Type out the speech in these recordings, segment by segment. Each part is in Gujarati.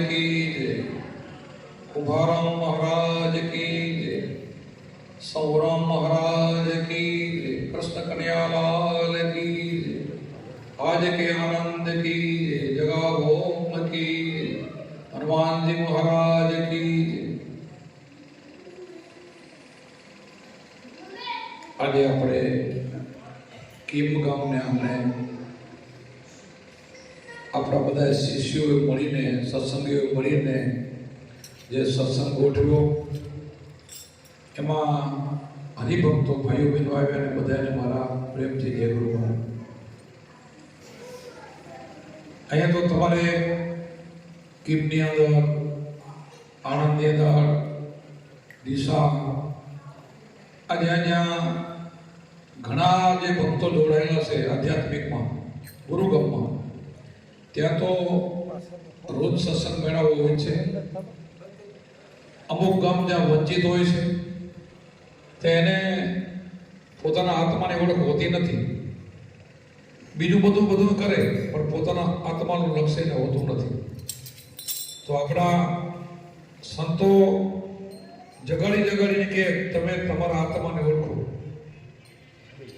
की जय, कुंभाराम महाराज की जय, सौराम महाराज की जय, कृष्ण कन्हैयालाल की जय, आज के आनंद की जय, जगाभोम की जय, हनुमान जी महाराज की जय। आज अपने कीम गाम ने हमने अपना बधा शिष्यों मळीने सत्संगीओ मळीने जे सत्संग गोठव्यो एमां हरिभक्तो भाईओ बहनो आव्या अने बधाने मारा प्रेमथी जय गुरु महाराज। अहींया तो तमारे कीमनी अंदर आनंदनी अंदर दिशा आज अहींया घणा जे भक्तो जोड़ायेला छे आध्यात्मिक में गुरुगम में त्या तो रोज सत्संग मेळावो होय छे। अमुक गाम ज्यां वंचित होय छे तेने पोताना आत्माने ओळख होती नथी, बीजुं બધું करे पण पोताना आत्मानुं लक्ष्य ने होतुं नथी। तो आपणा संतो जगाड़ी जगाड़ीने के तमे तमारा आत्माने ओळखो।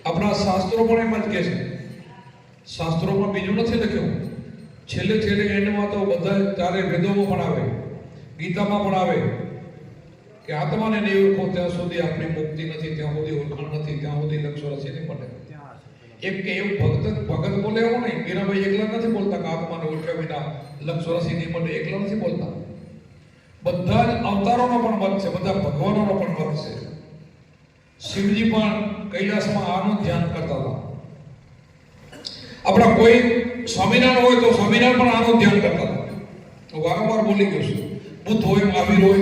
अपना शास्त्रों पण एम ज कहे छे, शास्त्रों में बीजुं नथी लख्युं, छेल्ले छेल्ले एंड में तो बधा चारे वेदों में पण आवे, गीता में पण आवे कि आत्मा ने नहीं ओळखो त्यां सुधी आपणी मुक्ति नथी, त्यां सुधी ओळखाण नथी, त्यां सुधी लक्ष्य रसी नहीं मळे। एक भगत बोले एवुं नहीं, मीराबाई एकला नथी बोलता कि आत्मा ने ओळख्या विना लक्ष्य रसी नहीं मळे, एकला नथी बोलता। बधा ज अवतारोनो पण मत छे, बधा भगवानोनो पण मत छे। शिवजी पण कैलासमां आनुं ध्यान करता हता। अपना कोई स्वामीनारायण होय तो स्वामीनारायण पण आनुं ध्यान करता हता। तो वारंवार बोली गयो छुं, बुद्ध होय महावीर होय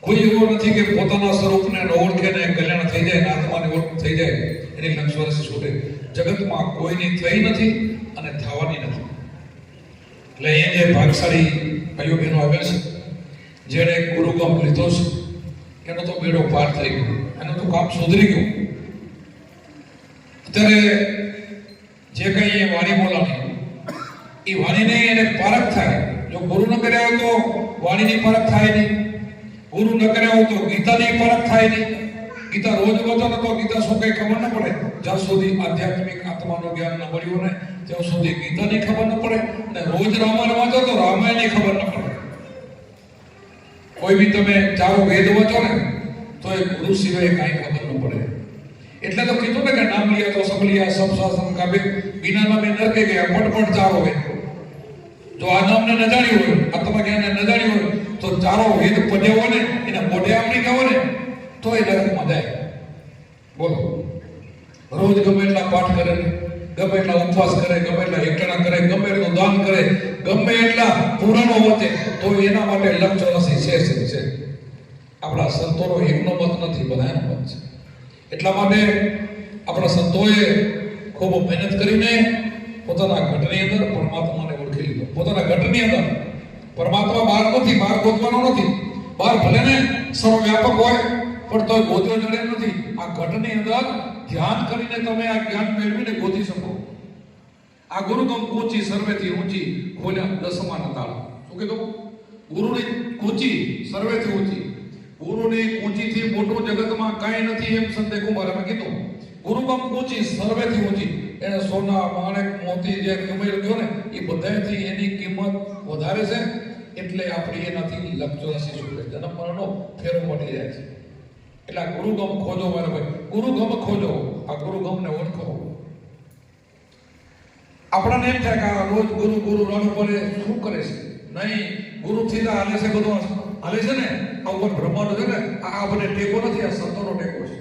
कोई एवो नथी के पोताना स्वरूपने ओळखे ने कल्याण थई जाय ने आत्माने ओळख थई जाय एनी लक्ष्य छूटे। जगतमां कोईनी थई नथी अने थवानी नथी। એટલે એ જે ભાગશાળી ભાઈઓ બહેનો આવ્યા છે જેણે ગુરુગમ લીધો છે એનો તો બેડો પાર થઈ ગયો, એનો તો કામ સુધરી ગયું। અત્યારે જે કઈ એ વાણી બોલાણી એ વાણીને એને પારખ થાય। જો ગુરુ ન કર્યા હોય તો વાણીની પારખ થાય નહીં, गुरु न करे तो गीता नहीं परख थाय नहीं। गीता रोज वाँचो तो गीता शू कई खबर न पड़े, ज्यां सुधी आध्यात्मिक आत्मा नो ज्ञान न मळ्युं ने त्यां सुधी गीता नहीं खबर न पड़े, ने रोज रामायण वाँचो तो रामायण नहीं खबर न पड़े। कोई भी तमे चारो वेद वाँचो ने तो ए गुरु सिवाय काई खबर न पड़े। એટલે તો કીધું ને કે નામ लिया तो सब लिया, सब शासन काबे, बिना नामे नरके गया, पट चारो वेद। जो आ नाम ने न जाण्યું હોય, आत्मा ज्ञान ने न जाण्યું હોય तो चारो वेद पढ़्या ने एना मोढे आपणी कहो ने तो ए नरक में जाए। बोलो रोज गमे એટલા पाठ करे, गमे એટલા उपवास करे, गमे એટલા એકટાણા करे, गमे એટલું दान करे, गमे એટલા પુરાણો વાંચे तो एना माटे लक्ष्य નથી છે। આપણા સંતોનો એકનો મત નથી, બધાનો મત છે। એટલા માટે આપણા સંતોએ ખૂબ મહેનત કરીને પોતાના ઘટની અંદર પરમાત્માને ઓળખી લીધો। પોતાના ઘટની અંદર परमात्मा बार નથી, बार ગોતવાનો નથી। बार ભલે ને સર્વવ્યાપક હોય પણ તો ગોત્યો જડે નથી। આ ઘટની અંદર ધ્યાન કરીને તમે આ જ્ઞાન મેળવીને ગોતી શકો। આ ગુરુગમ કૂંચી સર્વેથી ઊંચી ખોલ્યા દસમાના તાળા। શું કીધું? ગુરુની કૂંચી સર્વેથી ઊંચી। ગુરુની કૂંચીથી મોટું જગતમાં કાંઈ નથી એમ સંતે કુમારે કીધું। ગુરુગમ કૂંચી સર્વેથી ઊંચી। એને સોના માણેક મોતી જે કમાઈ ગયો ને એ બધાથી એની કિંમત વધારે છે। એટલે આપણે એનાથી લક્ષ રાશિ છૂટે, જન્મ મરણનો ફેરો પડી જાય છે। એટલે આ ગુરુગમ ખોજો મારા ભાઈ, ગુરુગમ ખોજો, આ ગુરુગમને ઓળખો। આપણને એમ થાય કે આ રોજ ગુરુ ગુરુ રણું પડે શું કરે છે? નહીં, ગુરુથી તો હાલે છે, બધું હાલે છે ને। આ ઉપર બ્રહ્માંડ છે ને, આ આપણે ટેકો નથી, આ સંતોનો ટેકો છે।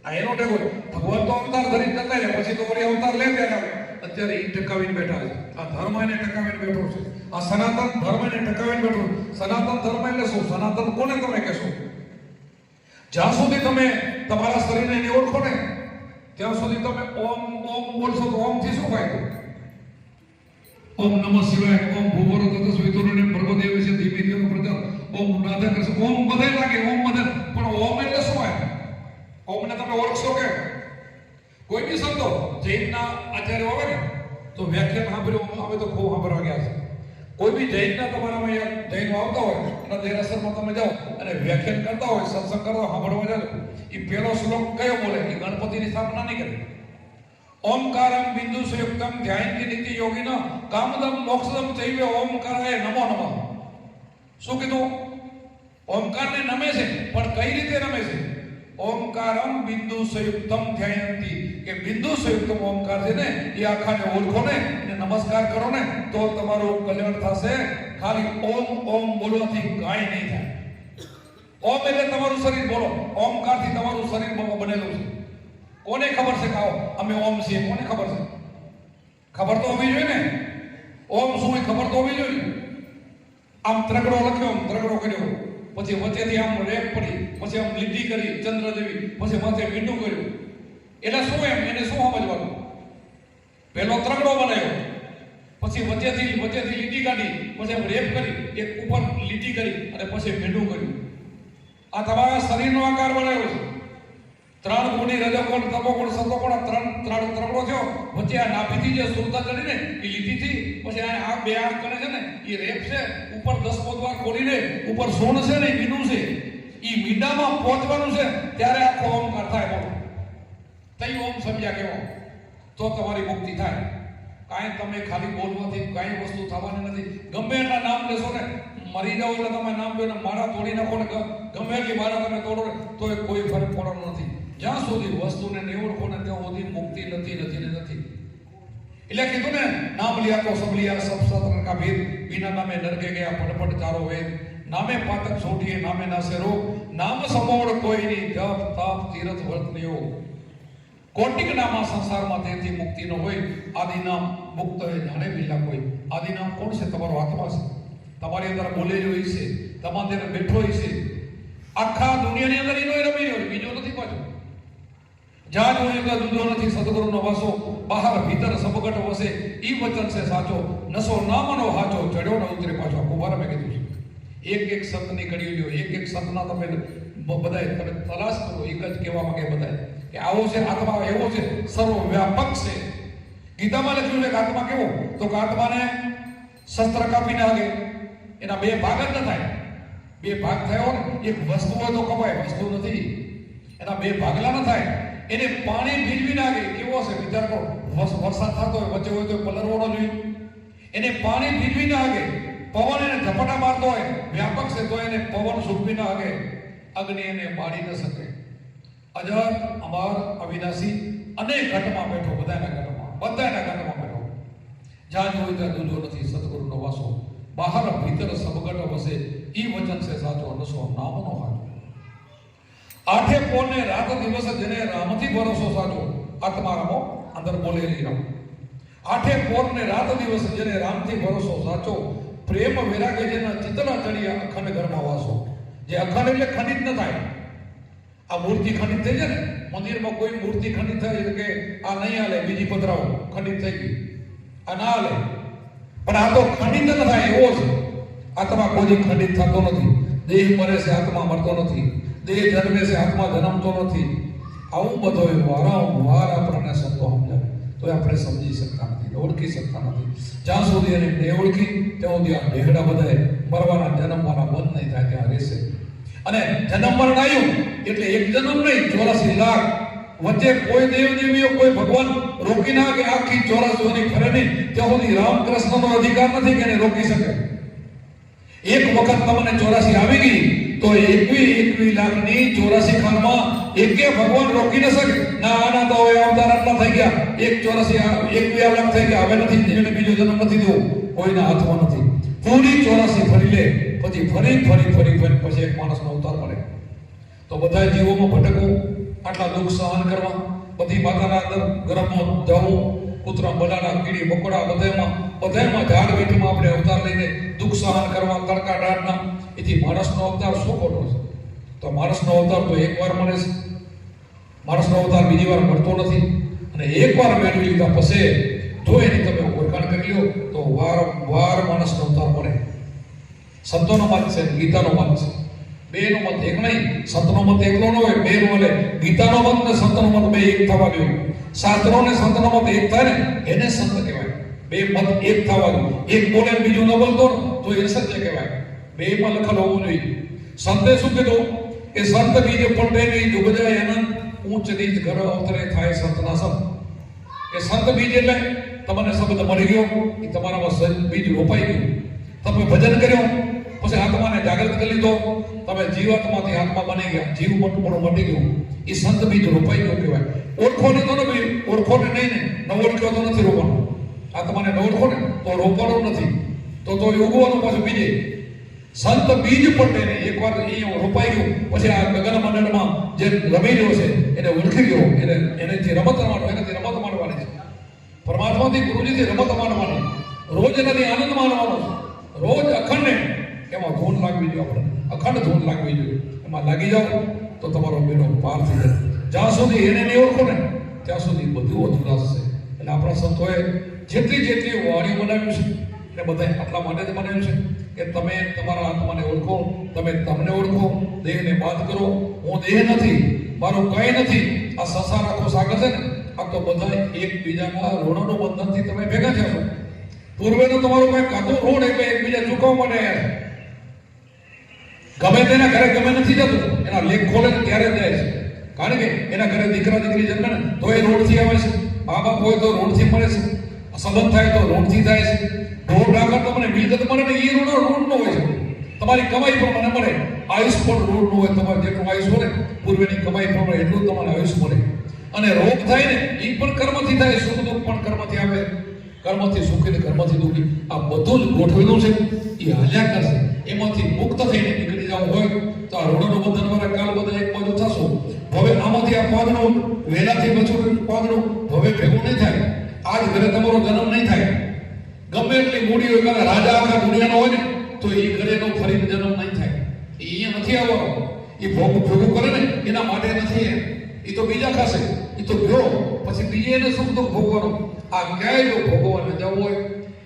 આ એનો ટેકો છે। ભગવાન તો અવતાર ધરી જતા રહે, પછી તો વળી અવતાર લે ત્યારે આવે। અત્યારે એ ટકાવીને બેઠા છે, આ ધર્મ એને ટકાવીને બેઠો છે, આ સનાતન ધર્મ એને ટકાવીને બેઠો છે। સનાતન ધર્મ એટલે શું? સનાતન કોને તમે કહેશો? જ્યાં સુધી તમે તમારા શરીરને નહીં ઓળખો ને ત્યાં સુધી તમે ઓમ ઓમ બોલશો તો ઓમ થી શું ફાયદો? ओम नमः शिवाय, ओम भूवरो तथा स्वितुरने ब्रह्मदेव से धीमे धीमे प्रचार ओम नादा करसे ओम बधाय लागे ओम बधाय पण ओम એટલે શું હોય? ओम ને તમે ઓળખશો કે? કોઈ બી શબ્દો જૈનના આચાર્ય હોય ને તો વ્યાખ્યાન સાંભળ્યો, અમે તો ખૂબ સાંભળવા ગયા છે। કોઈ બી જૈનના તમારામાં યાર જૈન આવતા હોય એના દેરાસરમાં તમે જાઓ અને વ્યાખ્યાન કરતા હોય, સત્સંગ કરતા સાંભળવા જાઓ, એ પહેલો શ્લોક કયો બોલે? એ ગણપતિની સ્થાપના નહીં કરે. ઓમકારમ બિંદુ સંયુક્તમ ધ્યાનથી નીતિ યોગીનો કામદમ મોક્ષદમ ચૈવ ઓમકારાય નમો નમઃ. શું કીધું? ઓમકારને નમે છે, પણ કઈ રીતે નમે છે? ઓમકારમ બિંદુ સંયુક્તમ ધ્યાયંતી, કે બિંદુ સંયુક્તમ ઓમકાર છે ને એ આખાને ઓળખો ને, એને નમસ્કાર કરો ને તો તમારું કલ્યાણ થશે. ખાલી ઓમ ઓમ બોલવાથી કાંઈ નહીં થાય. ઓમ એટલે તમારું શરીર બોલો. ઓમકારથી તમારું શરીર બનેલું છે. કોને ખબર છે કે અમે ઓમ છીએ? કોને ખબર છે? ખબર તો હોવી જોઈએ ને. ઓમ શું એ ખબર તો હોવી જોઈએ. આમ ત્રગડો લખ્યો, આમ ત્રગડો કર્યો, પછી વચ્ચેથી આમ રેપ પડી, પછી આમ લીટી કરી ચંદ્ર જેવી, પછી માથે મીંડું કર્યું. એટલે શું એમ? એને શું સમજવાનું? પહેલો ત્રગડો બનાવ્યો, પછી વચ્ચેથી લીટી કાઢી, પછી આમ રેપ કરી, એક ઉપર લીટી કરી અને પછી મીંડું કર્યું. આ તમારા શરીરનો આકાર બનાવ્યો છે. ત્રણ ગુણી રજોગુણ તમોગુણ સતોગુણ ત્રણ ત્રગડો થયો. વચ્ચે આ નાભીથી જે સુરતા કરીને એ લીટીથી પછી આ બે આંખ કરે છે ને એ રેપ છે. ઉપર 10મો દ્વાર ખોલીને ઉપર સોન છે ને એ મીંડું છે. એ મીંડામાં પહોંચવાનું છે ત્યારે આખો ઓમકાર થાય. બોલો તઈ ઓમ સમજ્યા કેવો? તો તમારી મુક્તિ થાય. કાંઈ તમે ખાલી બોલવાથી કાંઈ વસ્તુ થવાની નથી. ગમે એટલા નામ લેશો ને, મરી જાઓ એટલે તમે નામ લો ને મારા તોડી નાખો ને, ગમે એટલી મારા તમે તોડો ને તો એ કોઈ ફરક પડવાનો નથી. જ્યાં સુધી વસ્તુને નહીં ઓળખો ને ત્યાં સુધી મુક્તિ નથી. એટલે કીધું ને, નામ લિયા તો સબ લિયા સબ સતન કા ભેદ, બિના નામે નરકે ગયા ફટફટ ચારો વેદ, નામે પાતક છોટીએ નામે નાસે રોગ, નામ સમોડ કોઈ નહીં જપ તાપ તીરથ વર્ત નિયો. કોટિક નામા સંસારમાં તેથી મુક્તિ ન હોય. આદિ નામ મુક્ત હોય જાણે બિલ્લા કોઈ. આદિ નામ કોણ છે? તમારો આત્મા છે. તમારી અંદર બોલેલો છે, તમારી અંદર બેઠો છે. આખા દુનિયાની અંદર એનો રમી રહ્યો, બીજો નથી પાછો. જ્યાં જોયું ત્યાં દૂધો નથી સદગુરુનો વાસો, બહાર ભીતર સબગટ વસે, ઈ વચન છે સાચો, નસો નામનો હાચો, ચડ્યો ન ઉતરે પાછો. કુંભાર મેં કીધું છે. એક સંતની કડી લ્યો, એક સંતના તમે બધાય તમે તલાશ કરો. એક જ કહેવા માંગે બધાય કે આવો છે આત્મા, એવો છે, સર્વવ્યાપક છે. ગીતામાં લખ્યું છે કે આત્મા કેવો? તો કે આત્માને શસ્ત્ર કાપી નાખે, એના બે ભાગ જ ન થાય. બે ભાગ થયો ને, એક વસ્તુ હોય તો કપાય, વસ્તુ નથી. એના બે ભાગલા ન થાય. એને પાણી ભીજવી નાખે, કેવો છે વિચાર કરો. વરસાદ થતો હોય, વચ્ચે હોય તો પલરવો ન જોઈએ. એને પાણી ભીજવી નાખે. પવન એને ઝપટા મારતો હોય, વ્યાપક છે તો એને પવન સૂકવી નાખે. અગ્નિ એને બાળી ન શકે. અજર અમર અવિનાશી અનેક ઘટમાં બેઠો, બધાના ઘટમાં બેઠો. જ્યાં જોઈ ત્યાં દૂધો નથી સદગુરુનો વાસો, બહાર ભીતર સબગટ વસે, ઈ વચન છે સાચો, નસો નામનો હાચો. આઠે પોને રાત દિવસ જેને રામથી ભરોસો સાચો, આત્મા રમો અંદર બોલેલી રમ. આઠે પોર ને રાત દિવસ જેને રામથી ભરોસો સાચો, પ્રેમ વૈરાગ્ય જેના ચિત્તના ચડિયા અખંડ ઘરમાં વાસો. જે અખંડ એટલે ખંડિત ન થાય. આ મૂર્તિ ખંડિત થઈ જાય ને, મંદિરમાં કોઈ મૂર્તિ ખંડિત થાય એટલે કે આ નહીં હાલે, બીજી પધરાવો, ખંડિત થઈ ગઈ, આ ના હાલે. પણ આ તો ખંડિત ન થાય એવો છે. આત્મા કોઈ ખંડિત થતો નથી. દેહ મરે છે, આત્મા મરતો નથી. દેહ જન્મે છે, આત્મા જન્મતો નથી. આવું બધું વારંવાર આપણને સંતો સમજાવે તો આપણે સમજી શકતા નથી, ઓળખી શકતા નથી. જ્યાં સુધી એને નહીં ઓળખી ત્યાં સુધી આ ઢેગડા બધાએ મરવાના જન્મવાના બંધ નહીં થાય ત્યાં રહેશે. અને જન્મ મરણ આવ્યું એટલે એક જન્મ નહીં, 84 લાખ વચ્ચે કોઈ દેવ દેવીઓ કોઈ ભગવાન રોકી ના કે આખી 84 ફરે નહીં ત્યાં સુધી રામકૃષ્ણનો અધિકાર નથી કે એને રોકી શકે. એક વખત તમને 84 આવી ગઈ તો 21 લાખની 84 ખાનમાં એકે ભગવાન રોકી ન શકે. ના આના તો હવે અવતાર આટલા થઈ ગયા, 21 લાખ થઈ ગયા, હવે નથી, એને બીજો જન્મ નથી દેવો, કોઈના હાથમાં નથી. પૂરી 84 ફરી લે, પછી ફરી પછી એક માણસનો અવતાર મળે. તો બધા જીવોમાં ભટકવું, આટલા દુઃખ સહન કરવા, બધી માતાના અંદર ગરમમાં જવું, કૂતરા બલાડા કીડી મકોડા બધામાં ઝાડ બેઠીમાં આપણે અવતાર લઈને દુઃખ સહન કરવા, તડકા ડાળના. એથી માણસનો અવતાર શું ખોટો છે? તો માણસનો અવતાર તો એકવાર મળે છે, માણસનો અવતાર બીજી વાર મળતો નથી. અને એકવાર મેળવી લીધા પછી જો એની તમે ઓળખાણ કરી લો તો વારંવાર માણસનો અવતાર મળે. સંતોનો મત છે, ગીતાનો મત છે. બેનો મત એક નહીં, સંતનો મત એકલો ન હોય, બે નો મળે. ગીતાનો મત ને સંતનો મત બે એક થવા જોઈએ. શાસ્ત્રો ને સંતનો મત એક થાય ને એને સંત કહેવાય. બે મત એક થવાનું, એક બોલે ને બીજું ન બોલતો તો એ સત્ય કહેવાય. બેમાં લખેલું હોવું જોઈએ. સંતે શું કીધું કે સંત બીજ પંડે ની જુગજાય આનંદ, ઊંચ નીચ ઘર અવતરે થાય સંતના સંત. કે સંત બીજ એટલે તમને શબ્દ મળી ગયો, એ તમારામાં બીજ રોપાઈ ગયું, તમે ભજન કર્યો, પછી આત્માને જાગૃત કરી લીધો, તમે જીવાત્માથી આત્મા બની ગયા, જીવ મોટું મટી ગયું, એ સંત બીજ રોપાઈ ગયું કહેવાય. ઓળખો ને તો નહીં, ઓળખો ને નહીં ને ન ઓળખ્યો તો નથી રોપવાનું. આત્માને ન ઓળખો ને તો રોપવાનું નથી, તો ઉગવાનું પાછું બીજે. સંત બીજ પટે ને એકવાર એ રોપાઈ ગયું, પછી આ ગગન મંડળમાં જે રમી રહ્યો છે એને ઓળખી ગયો, એનેથી રમત રમાડો, એનાથી રમત માંડવાની છે. પરમાત્માથી ગુરુજીથી રમત માંડવાની, રોજ એનાથી આનંદ માણવાનો, રોજ અખંડ એમાં ધૂન લાગવી જોઈએ. આપણે અખંડ ધૂન લાગવી જોઈએ, એમાં લાગી જાઓ તો તમારો બેડો પાર થઈ જાય. જ્યાં સુધી એને નહીં ઓળખો ને ત્યાં સુધી બધું અધૂરાશ છે. એટલે આપણા સંતોએ જેટલી વાણીઓ બનાવ્યું છે એ બધા આટલા માટે જ બનાવ્યું છે કે તમે તમારા આત્માને ઓળખો, તમે તમને ઓળખો, દેહને બાદ કરો. હું દેહ નથી, મારું કંઈ નથી. આ સંસાર આખો સાગર છે ને, આ તો બધા એકબીજાના ઋણનું બંધનથી તમે ભેગા થયા છો. પૂર્વેનો તમારો કંઈ કાઢો રોડ એટલે એકબીજા ચૂકવવા માટે ગમે તેના ઘરે ગમે નથી જતું, એના લેખ ખોલે ને ત્યારે જ જાય છે. કારણ કે એના ઘરે દીકરા દીકરી જન્મે ને તો એ રોડથી આવે છે, મા બાપ હોય તો રોડથી મળે છે, સંબંધ થાય તો રોડથી થાય છે. રોડ આગળ તમને મિલકત મળે ને એ રોડ નો હોય છે. તમારી કમાઈ પ્રમાણે મળે, આયુષ પણ રોડ નું હોય. તમારે જેટલું આયુષ હોય પૂર્વેની કમાઈ પ્રમાણે એટલું તમારે આયુષ મળે. અને રોગ થાય ને એ પણ કર્મથી થાય, સુખ દુઃખ પણ કર્મથી આવે, કર્મથી સુખી ને કર્મથી દુઃખી, આ બધું જ ગોઠવેલું છે. એ હાલ્યા કરશે. એમાંથી મુક્ત થઈને નીકળી જવું હોય તો આ રોડનું બંધન વાળા કાલ બધા એક બાજુ થશો. હવે આમાંથી આ પાદનું વહેલાથી બચવું, પાદનું હવે ભેગું નહીં થાય. આજ ઘરે તમારો જન્મ નહીં થાય. ગમે એટલી મૂડી હોય, કારણ રાજા આખા દુનિયાનો હોય ને તો એ ઘરેનો ફરીને જન્મ નહીં થાય. એ અહીંયા નથી આવવાનો. એ ભોગું કરે ને એના માટે નથી. એ તો બીજા ખાશે, એ તો ગયો પછી બીજે એને સુખ દુઃખ ભોગવાનું. આ ક્યાંય જો ભોગવવાને જવું હોય,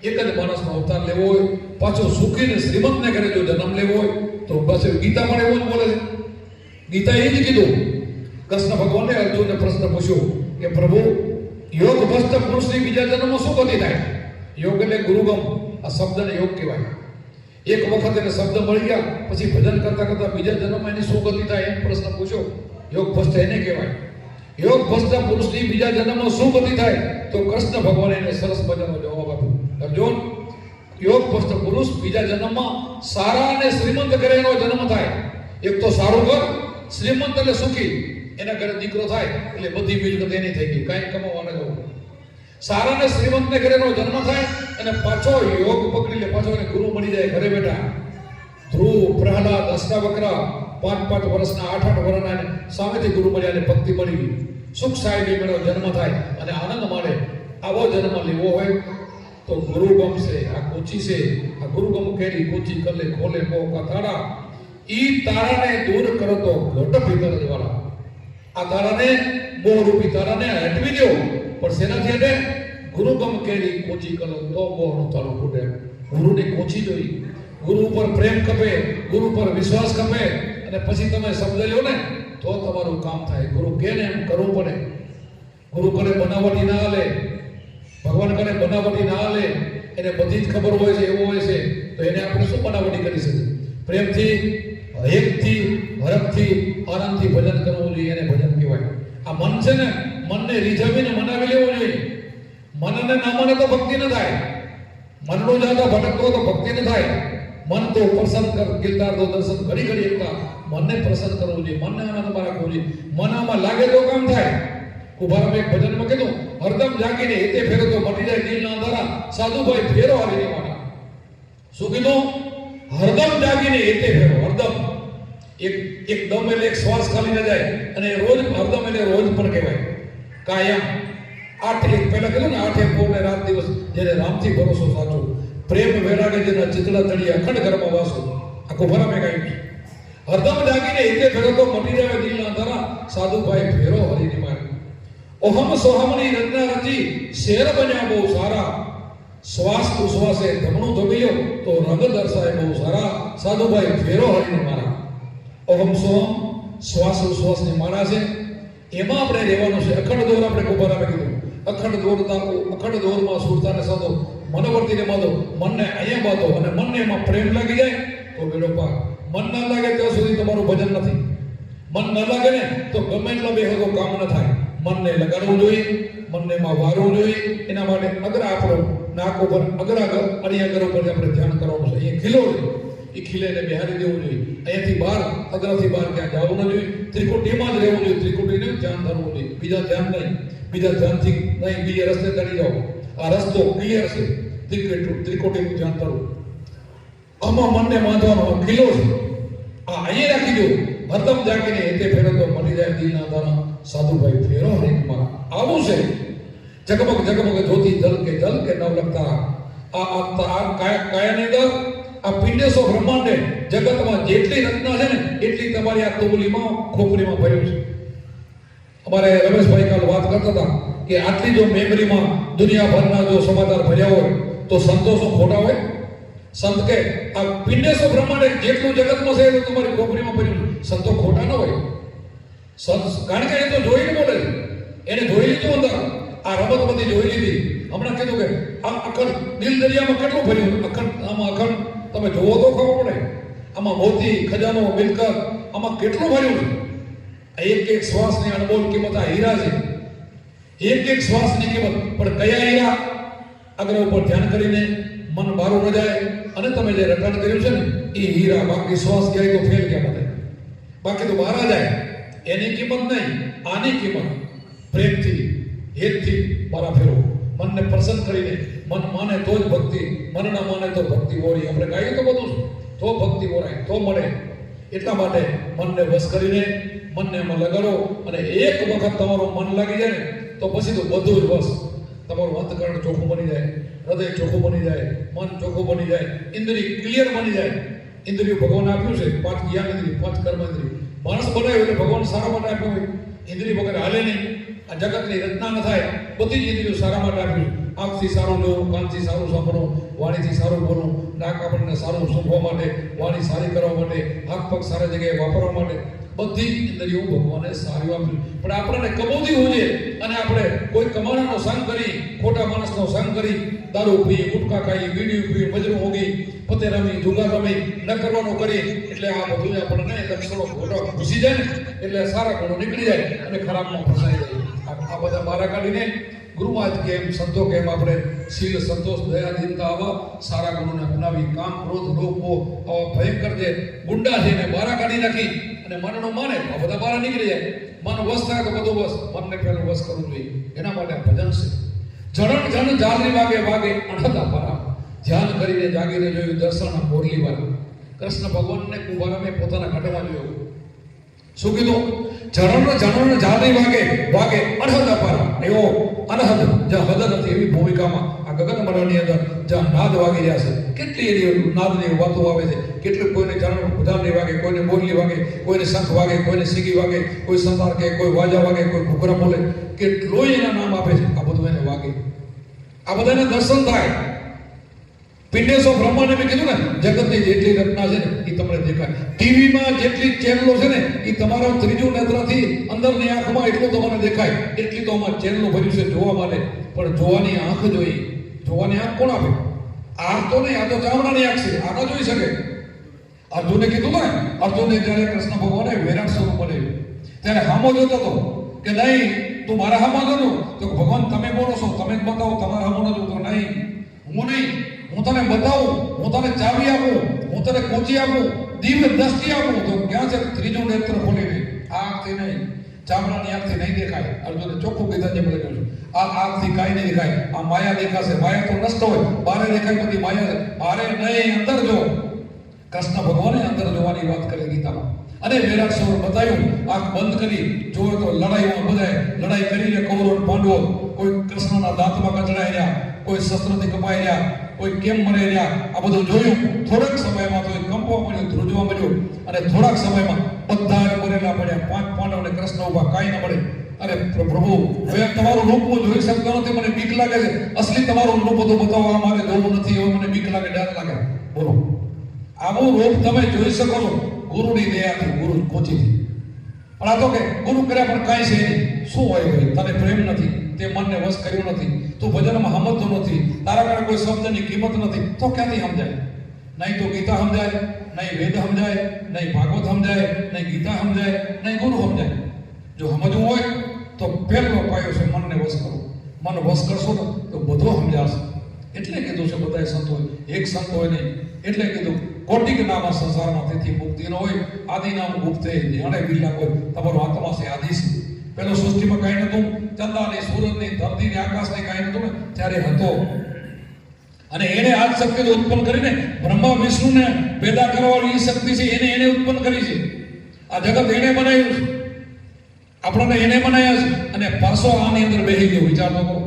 એક જ માણસનો અવતાર લેવો હોય, પાછો સુખી ને શ્રીમંતને ઘરે જો જન્મ લેવો હોય તો બસ ગીતા પણ એવું જ બોલે છે. ગીતા એ જ કીધું. કૃષ્ણ ભગવાને અર્જુનને પ્રશ્ન પૂછ્યો કે પ્રભુ, યોગ ભ્રષ્ટ પુરુષની બીજા જન્મમાં શું ગતિ થાય? યોગ એટલે ગુરુગમ, આ શબ્દને યોગ કહેવાય. એક વખત એને શબ્દ મળી ગયા પછી ભજન કરતા કરતા બીજા જન્મમાં એની શું ગતિ થાય એમ પ્રશ્ન પૂછ્યો. યોગ ભ્રષ્ટ એને કહેવાય. યોગ ભ્રષ્ટ પુરુષની બીજા જન્મમાં શું ગતિ થાય? તો કૃષ્ણ ભગવાને એને સરસ મજાનો જવાબ આપ્યો. અર્જુન, યોગ ભ્રષ્ટ પુરુષ બીજા જન્મમાં સારા અને શ્રીમંત ઘરે એનો જન્મ થાય. એક તો સારું ઘર, શ્રીમંત એટલે સુખી, એના ઘરે દીકરો થાય એટલે બધી મિલકત એની થઈ ગઈ, કાંઈ કમાવા ન જવું. સારા ને શ્રીમંતને ઘરે એનો જન્મ થાય અને પાછો યોગ પકડી લે, પાછો એને ગુરુ મળી જાય ઘરે બેઠા. ધ્રુવ, પ્રહલાદ, અષ્ટાવક્રા 5-5 વર્ષના 8-8 વર્ષના સામેથી ગુરુ મળ્યા અને ભક્તિ મળી, સુખ સાહેબી મેળો જન્મ થાય અને આનંદ મળે. આવો જન્મ લેવો હોય તો ગુરુગમ છે, આ કોચી છે, આ ગુરુગમ કેરી કોચી કલે ખોલે મોકા તારા, ઈ તારાને દૂર કરો તો ઘટ ભીતર જવાળા. આ તારાને મોહરૂપી તારાને હટવી દો. પણ શેનાથી હટે? ગુરુગમ કેરી કોચી કરો તો મોહનું તારું ફૂટે. ગુરુની કોચી જોઈ, ગુરુ ઉપર પ્રેમ કપે, ગુરુ પર વિશ્વાસ કપે અને પછી તમે શબ્દ લ્યો ને તો તમારું કામ થાય. ગુરુ કે ને એમ કરવું પડે. ગુરુ કરે બનાવટી ના હાલે, ભગવાન કરે બનાવટી ના હાલે. એને બધી જ ખબર હોય છે, એવું હોય છે તો એને આપણે શું બનાવટી કરી શકીએ? પ્રેમથી, હેતથી, હરખથી, આનંદથી ભજન કરવું જોઈએ, એને ભજન કહેવાય. આ મન છે ને, મનને રીઝવીને મનાવી લેવું જોઈએ. મનને ના મને તો ભક્તિ ન થાય. મનનું જાતા ભટકતો તો ભક્તિ ન થાય. મન તો પ્રસન્ન કર, કિરદાર તો દર્શન ઘડી ઘડી એકતા. મનને પ્રસન્ન કરવું જોઈએ, મનને આનંદમાં રાખવું જોઈએ. મન આમાં લાગે તો કામ થાય. કુભારામે એક ભજનમાં કીધું, હરદમ જાગીને હેતે ફેરો તો મટી જાય દિલના અંધારા, સાધુભાઈ ફેરો હારી દેવાના. શું કીધું? હરદમ જાગીને હેતે ફેરો. હરદમ એક દમ એટલે એક શ્વાસ ખાલી ન જાય. અને રોજ હરદમ એટલે રોજ પણ કહેવાય. કાયમ 8 પહેલા કીધું ને 8 પૂર્ણ રાત દિવસ જેને રામથી ભરોસો સાચો, પ્રેમ વેરાગે જેના ચિતડા તળી અખંડ ઘરમાં વાસો. આ કુભારામે કહ્યું હરદમ જાગીને હેતે ફેરો તો મટી જાય દિલના અંધારા, સાધુભાઈ ફેરો હરીની મારી. ઓહમ સોહમની રચના રચી શેર બન્યા બહુ સારા, શ્વાસ ઉશ્વાસે ધમણું ધોબીયો તો રંગ દર્શાય બહુ સારા, સાધુભાઈ ફેરો હરીને મારા. ઓહમ સોહમ શ્વાસ ઉશ્વાસની માળા છે, એમાં આપણે રહેવાનું છે. અખંડ દોર આપણે કુભારામે કીધું અખંડ દોર તાકો, અખંડ દોરમાં સુરતાને સાધો, મનોવર્તીને બાંધો, મનને અહીંયા બાંધો અને મનને એમાં પ્રેમ લાગી જાય તો બેડો પાર. મન ના લાગે ત્યાં સુધી તમારું ભજન નથી. મન ન લાગે ને તો ગમે એટલા બેહો તો કામ ન થાય. મનને લગાડવું જોઈએ, મનને એમાં વારવું જોઈએ. એના માટે અગ્ર આપણો નાક ઉપર અગ્રાગર અણિયાગર ઉપર આપણે ધ્યાન કરવાનું છે. અહીંયા ખીલો છે, એ ખીલેને બેહારી દેવું જોઈએ. અહીંયાથી બહાર અગ્રથી બહાર ક્યાં જવું ન જોઈએ. ત્રિકુટીમાં જ રહેવું જોઈએ. ત્રિકુટીને ધ્યાન ધરવું જોઈએ, બીજા ધ્યાન નહીં. બીજા ધ્યાનથી નહીં બીજા રસ્તે ચડી જાઓ. આ રસ્તો ક્લિયર છે. ત્રિકુટીનું ધ્યાન ધરવું. આમાં મનને બાંધવાનો ખીલો છે. આ અહીંયા રાખી દો. હરદમ જાગીને એતે ફેરો તો મળી જાય દિલના દાણા. સાધુભાઈ ફેરો હરેકમાં આવું છે. જગમગ જગમગ જ્યોતિ જલ કે નવ લગતા. આ કાયાની અંદર આ પિંડેસો બ્રહ્માંડે જગતમાં જેટલી રચના છે ને એટલી તમારી આ તોબલીમાં ખોપરીમાં ભર્યું છે. અમારે રમેશભાઈ કાલ વાત કરતા હતા કે આટલી જો મેમરીમાં દુનિયાભરના જો સમાચાર ભર્યા હોય તો સંતોષો ખોટા હોય? સંત કે આ પિંડેસો બ્રહ્માંડે જેટલું જગતમાં છે તો તમારી ખોપરીમાં ભર્યું. સંતો ખોટા ન હોય. કારણ કે એ તો જોઈને બોલે છે. એને જોઈ લીધું અંદર. આ રમત બધી જોઈ લીધી. હમણાં કીધું કે આ અખંડ દિલ દરિયામાં કેટલું ભર્યું. આમાં અખંડ તમે જોવો તો ખબર પડે. આમાં મોતી ખજાનો મિલકત આમાં કેટલું ભર્યું છે. એક એક શ્વાસની અનમોલ કિંમત આ હીરા છે. એક એક શ્વાસની કિંમત. પણ કયા હીરા? અગ્ર ઉપર ધ્યાન કરીને મન બારું ન જાય અને તમે જે રટણ કર્યું છે ને એ હીરા. બાકી શ્વાસ ગયા તો ફેલ ક્યાં બધે. બાકી તો બહાર જાય. એની કિંમત નહીં, આની કિંમત. પ્રેમથી હેતથી મારા ફેરો. મનને પ્રસન્ન કરીને મન માને તો જ ભક્તિ, મન ના માને તો ભક્તિ ઓળી. આપણે ગાઈએ તો બધું તો ભક્તિ ઓળાય તો મળે. એટલા માટે મનને વશ કરીને મનને એમાં લગાડો અને એક વખત તમારું મન લાગી જાય ને તો પછી તો બધું જ વશ. તમારું અંતકરણ ચોખ્ખું બની જાય, હૃદય ચોખ્ખું બની જાય, મન ચોખ્ખું બની જાય, ઇન્દ્રિય ક્લિયર બની જાય. ઇન્દ્રિય ભગવાન આપ્યું છે 5 જ્ઞાન ઇન્દ્રિય, 5 કર્મ ઇન્દ્રિય. માણસ બનાવ્યો એટલે ભગવાન સારા માટે આપ્યો હોય. ઇન્દ્રિય વગર હાલે નહીં. આ જગતની રચના ન થાય. બધી જ ઇન્દ્રિયો સારા માટે આપ્યું. આંખથી સારું જોવું, કાનથી સારું સાંભળવું, વાણીથી સારું બોલવું, નાક આપણને સારું સૂંઘવા માટે, વાણી સારી કરવા માટે, હાથ પગ સારી જગ્યાએ વાપરવા માટે બધી ઇન્દ્રિયો ભગવાને સારી આપ્યું. પણ આપણને કબૂતી હોઈએ અને આપણે કોઈ કમાણાનો સંગ કરી, ખોટા માણસનો સંગ કરી, દારૂ પી, ગુટખા ખાઈ, બીડી પી, મજરૂ હોગી, પતે રમી, જુગાર રમી, ન કરવાનું કરી એટલે આ બધું આપણને લક્ષણો ખોટા ઘૂસી જાય ને એટલે સારા ગુણો નીકળી જાય અને ખરાબમાં ફસાઈ જાય. આ બધા બહાર કાઢીને ગુરુમાં જ કેમ સંતો કેમ આપણે શીલ, સંતોષ, દયા, દીનતા આવા સારા ગુણોને અપનાવી કામ, ક્રોધ, લોભ, મોહ આવા ભયંકર જે ગુંડા છે એને બહાર કાઢી નાખી અને મનનો માને આ બધા બહાર નીકળી જાય. મન વશ થાય તો બધું વશ. મનને પહેલું વશ કરવું જોઈએ. એના માટે ભજન છે. જણ જણ જાલરી વાગે વાગે અણહતા પરા. ધ્યાન કરીને જાગીને જોયું દર્શન બોરલી વાળા. કૃષ્ણ ભગવાનને કુંભારામે પોતાના ઘટમાં જોયો. શું કીધું? જણ જાલરી વાગે વાગે અણહતા પરા. એવો અનહદ જ્યાં હદ નથી એવી ભૂમિકામાં આ ગગનમંડળની અંદર જ્યાં નાદ વાગી રહ્યા છે. કેટલી એની નાદની વાતો આવે છે. કેટલું કોઈને ચરણ ઉદારની વાગે, કોઈને બોરલી વાગે, કોઈને શંખ વાગે, કોઈને સીગી વાગે, કોઈ સંતાર કે કોઈ વાજા વાગે, કોઈ ઘૂઘરા બોલે. કેટલોય એના નામ આપે છે. આ બધું એને વાગે. આ બધાને દર્શન થાય. પિંડેસો બ્રહ્માંડે મેં કીધું ને જગતની જેટલી રચના છે ને એ તમને દેખાય. ટીવીમાં જેટલી ચેનલો છે ને એ તમારા ત્રીજું નેત્રથી અંદરની આંખમાં એટલું તમને દેખાય. એટલી તો અમારે ચેનલો ભર્યું છે જોવા માટે. પણ જોવાની આંખ જોઈએ. જોવાની આંખ કોણ આપે? આંખ તો નહીં, આ તો ચામડાની આંખ છે. આ ન જોઈ શકે. અર્જુને કીધું ને, અર્જુને જ્યારે કૃષ્ણ ભગવાને વિરાટ સ્વરૂપ બનાવ્યું ત્યારે હામો જોતો હતો કે નહીં તું મારા હામો જોતો તો ભગવાન તમે બોલો છો, તમે જ બતાવો, તમારા હામો ન જોતો. નહીં, હું નહીં, હું તને બતાવું, હું તને ચાવી આપું, હું તને કોચી આપું, દિવ્ય દ્રષ્ટિ આપું. તો ક્યાં છે? ત્રીજું નેત્ર ખોલીને. આ આંખથી નહીં, ચામડાની આંખથી નહીં દેખાય. અર્જુને ચોખ્ખું કીધા જે મને કહ્યું. આ આંખથી કાંઈ નહીં દેખાય. આ માયા દેખાશે. માયા તો નષ્ટ હોય. બારે દેખાય બધી માયા. બારે નહીં, અંદર જો. કૃષ્ણ ભગવાને અંદર જોવાની વાત કરી ગીતામાં. અને વિરાટ સ્વરૂપ બતાવ્યું. આંખ બંધ કરી જોયો તો લડાઈમાં બધાય લડાઈ કરીને કૌરવ પાંડવો કોઈ કૃષ્ણના દાંતમાં કચડાઈ રહ્યા, કોઈ શસ્ત્રથી કપાઈ રહ્યા, કોઈ કેમ મરી રહ્યા. આ બધું જોયું. થોડાક સમયમાં તો કંપવા મળ્યું, ધ્રુજવા મળ્યું અને થોડાક સમયમાં બધા મરેલા પડ્યા. 5 પાંડવને કૃષ્ણ ઉભા, કાંઈ ન મળે. અરે પ્રભુ હવે તમારું રૂપ હું જોઈ શકતો નથી, મને બીક લાગે છે. અસલી તમારું રૂપ બધું બતાવવા મારે જોવું નથી. હવે મને બીક લાગે, ડર લાગે. બોલો, આવું રૂપ તમે જોઈ શકો છો ગુરુની દયાથી, ગુરુ કોચીથી. પણ આ તો કે ગુરુ કર્યા પણ કાંઈ છે નહીં. શું હોય ભાઈ? તને પ્રેમ નથી, તે મનને વશ કર્યું નથી, તું ભજનમાં સમજતો નથી, તારા કારણે કોઈ શબ્દની કિંમત નથી, તો ક્યાંથી સમજાય? નહીં તો ગીતા સમજાય, નહીં વેદ સમજાય, નહીં ભાગવત સમજાય, નહીં ગીતા સમજાય, નહીં ગુરુ સમજાય. જો સમજવું હોય તો પહેલો પાયો છે મનને વશ કરો. મન વશ કરશો ને તો બધું સમજાશે. એટલે કીધું છે બધાય સંતો એક સંત હોય નહીં. એટલે કીધું કોટિક નામ સંસારમાં તેથી મુક્તિ ન હોય, આદિ નામ ગુપ્તે જાણે બિલ્લા કોઈ તમારો આત્મા છે આદિ છે. પેલો સૃષ્ટિમાં કાંઈ નતું, ચંદાની સૂરજની ધરતીની આકાશની કાંઈ નતું ને ત્યારે હતો. અને એને આ શક્તિ ઉત્પન્ન કરીને બ્રહ્મા વિષ્ણુને પેદા કરવાની શક્તિ છે એને ઉત્પન્ન કરી છે. આ જગત એને બનાવ્યું છે, આપણને એને બનાવ્યા છે, અને પાછો આની અંદર બેસી ગયો. વિચાર તો કરો.